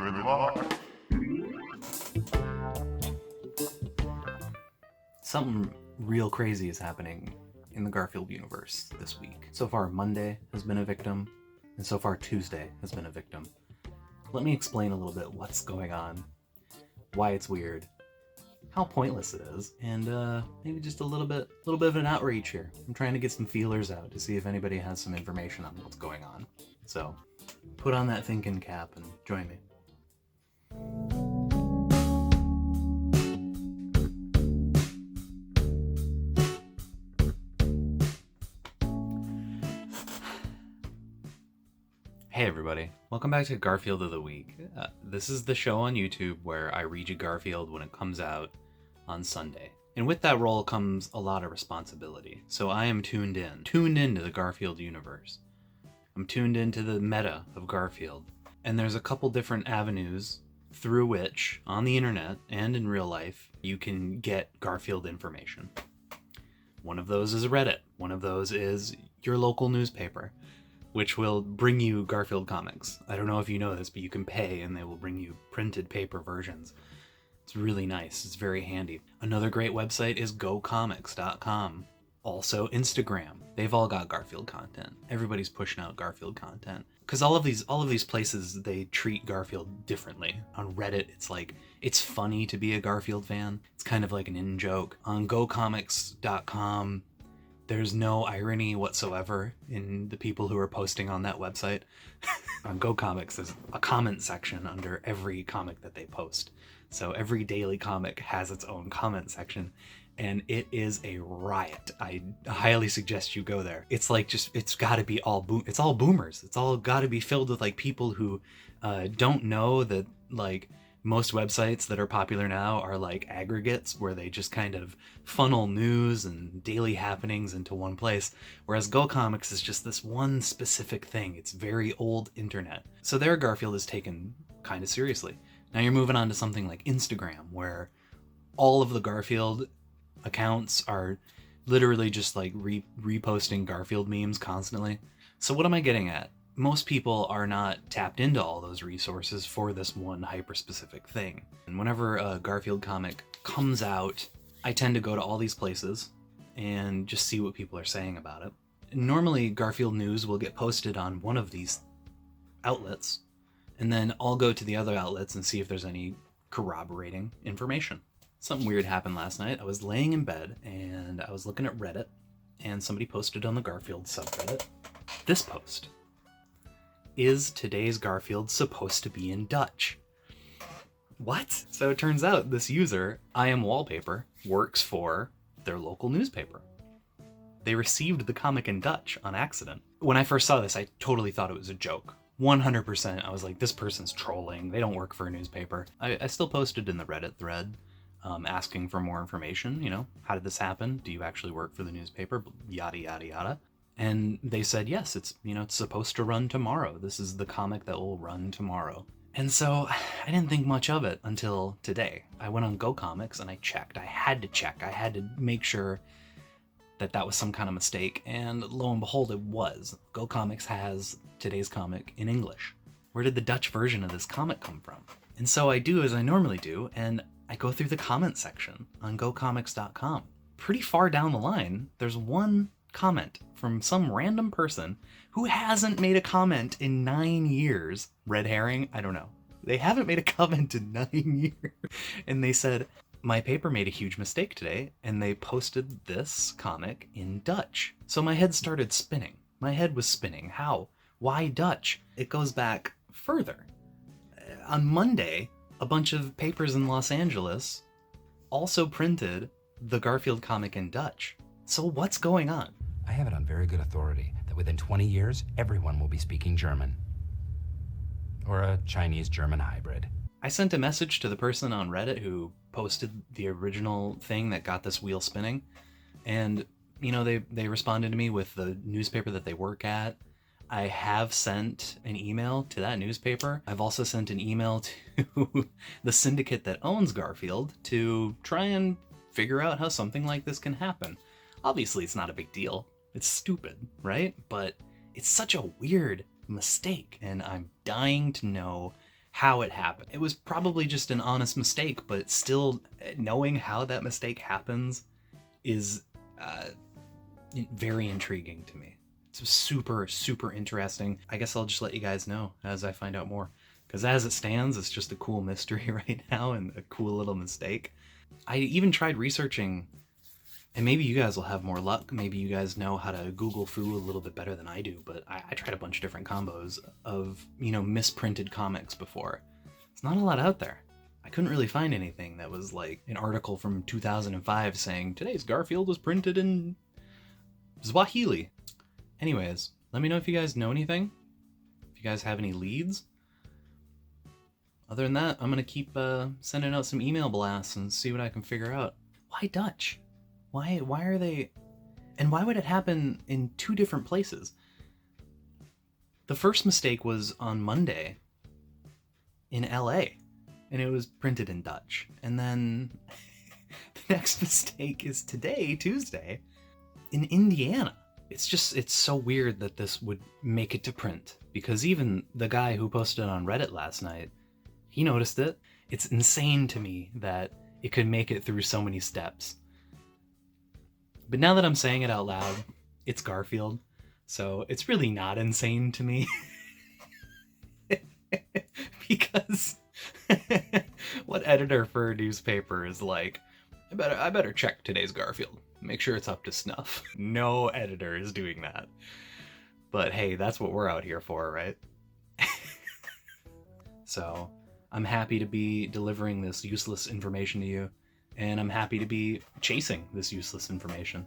Good luck. Something real crazy is happening in the Garfield universe this week. So far, Monday has been a victim, and so far, Tuesday has been a victim. Let me explain a little bit what's going on, why it's weird, how pointless it is, and maybe just a little bit of an outreach here. I'm trying to get some feelers out to see if anybody has some information on what's going on. So, put on that thinking cap and join me. Hey everybody, welcome back to Garfield of the Week. This is the show on YouTube where I read you Garfield when it comes out on Sunday. And with that role comes a lot of responsibility. So I am tuned into the Garfield universe. I'm tuned into the meta of Garfield. And there's a couple different avenues through which, on the internet and in real life, you can get Garfield information. One of those is Reddit. One of those is your local newspaper, which will bring you Garfield comics. I don't know if you know this, but you can pay and they will bring you printed paper versions. It's really nice. It's very handy. Another great website is gocomics.com. Also Instagram. They've all got Garfield content. Everybody's pushing out Garfield content. Because all of these places, they treat Garfield differently. On Reddit, it's like, it's funny to be a Garfield fan. It's kind of like an in-joke. On gocomics.com, there's no irony whatsoever in the people who are posting on that website. On GoComics, there's a comment section under every comic that they post. So every daily comic has its own comment section, and it is a riot. I highly suggest you go there. It's like it's got to be it's all boomers. It's all got to be filled with like people who don't know that like most websites that are popular now are like aggregates where they just kind of funnel news and daily happenings into one place, whereas GoComics is just this one specific thing. It's very old internet. So there Garfield is taken kind of seriously. Now you're moving on to something like Instagram, where all of the Garfield accounts are literally just like reposting Garfield memes constantly. So what am I getting at? Most people are not tapped into all those resources for this one hyper-specific thing. And whenever a Garfield comic comes out, I tend to go to all these places and just see what people are saying about it. Normally, Garfield news will get posted on one of these outlets, and then I'll go to the other outlets and see if there's any corroborating information. Something weird happened last night. I was laying in bed and I was looking at Reddit, and somebody posted on the Garfield subreddit this post. Is today's Garfield supposed to be in Dutch? What? So it turns out this user, I Am Wallpaper, works for their local newspaper. They received the comic in Dutch on accident. When I first saw this, I totally thought it was a joke. 100%. I was like, this person's trolling. They don't work for a newspaper. I still posted in the Reddit thread asking for more information. You know, how did this happen? Do you actually work for the newspaper? Yada, yada, yada. And they said, yes, it's supposed to run tomorrow. This is the comic that will run tomorrow. And so I didn't think much of it until today. I went on GoComics and I checked. I had to check. I had to make sure that that was some kind of mistake. And lo and behold, it was. GoComics has today's comic in English. Where did the Dutch version of this comic come from? And so I do as I normally do, and I go through the comment section on gocomics.com. Pretty far down the line, there's one comment from some random person who hasn't made a comment in 9 years. Red herring? I don't know. They haven't made a comment in 9 years. And they said, my paper made a huge mistake today, and they posted this comic in Dutch. So my head started spinning. My head was spinning. How? Why Dutch? It goes back further. On Monday, a bunch of papers in Los Angeles also printed the Garfield comic in Dutch. So what's going on? I have it on very good authority that within 20 years, everyone will be speaking German. Or a Chinese-German hybrid. I sent a message to the person on Reddit who posted the original thing that got this wheel spinning. And, you know, they responded to me with the newspaper that they work at. I have sent an email to that newspaper. I've also sent an email to the syndicate that owns Garfield to try and figure out how something like this can happen. Obviously, it's not a big deal. It's stupid, right? But it's such a weird mistake, and I'm dying to know how it happened. It was probably just an honest mistake, but still knowing how that mistake happens is very intriguing to me. It's super, super interesting. I guess I'll just let you guys know as I find out more. Because as it stands, it's just a cool mystery right now and a cool little mistake. I even tried researching, and maybe you guys will have more luck. Maybe you guys know how to Google foo a little bit better than I do, but I tried a bunch of different combos of, misprinted comics before. It's not a lot out there. I couldn't really find anything that was like an article from 2005 saying, today's Garfield was printed in Swahili. Anyways, let me know if you guys know anything. If you guys have any leads. Other than that, I'm going to keep sending out some email blasts and see what I can figure out. Why Dutch? Why are they... And why would it happen in two different places? The first mistake was on Monday in LA, and it was printed in Dutch. And then the next mistake is today, Tuesday, in Indiana. It's so weird that this would make it to print, because even the guy who posted on Reddit last night, he noticed it. It's insane to me that it could make it through so many steps. But now that I'm saying it out loud, it's Garfield, so it's really not insane to me. Because what editor for a newspaper is like, I better check today's Garfield. Make sure it's up to snuff. No editor is doing that. But hey, that's what we're out here for, right? So, I'm happy to be delivering this useless information to you, and I'm happy to be chasing this useless information.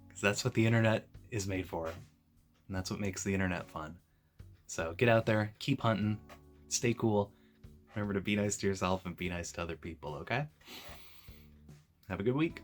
Because that's what the internet is made for. And that's what makes the internet fun. So get out there, keep hunting, stay cool. Remember to be nice to yourself and be nice to other people, okay? Have a good week.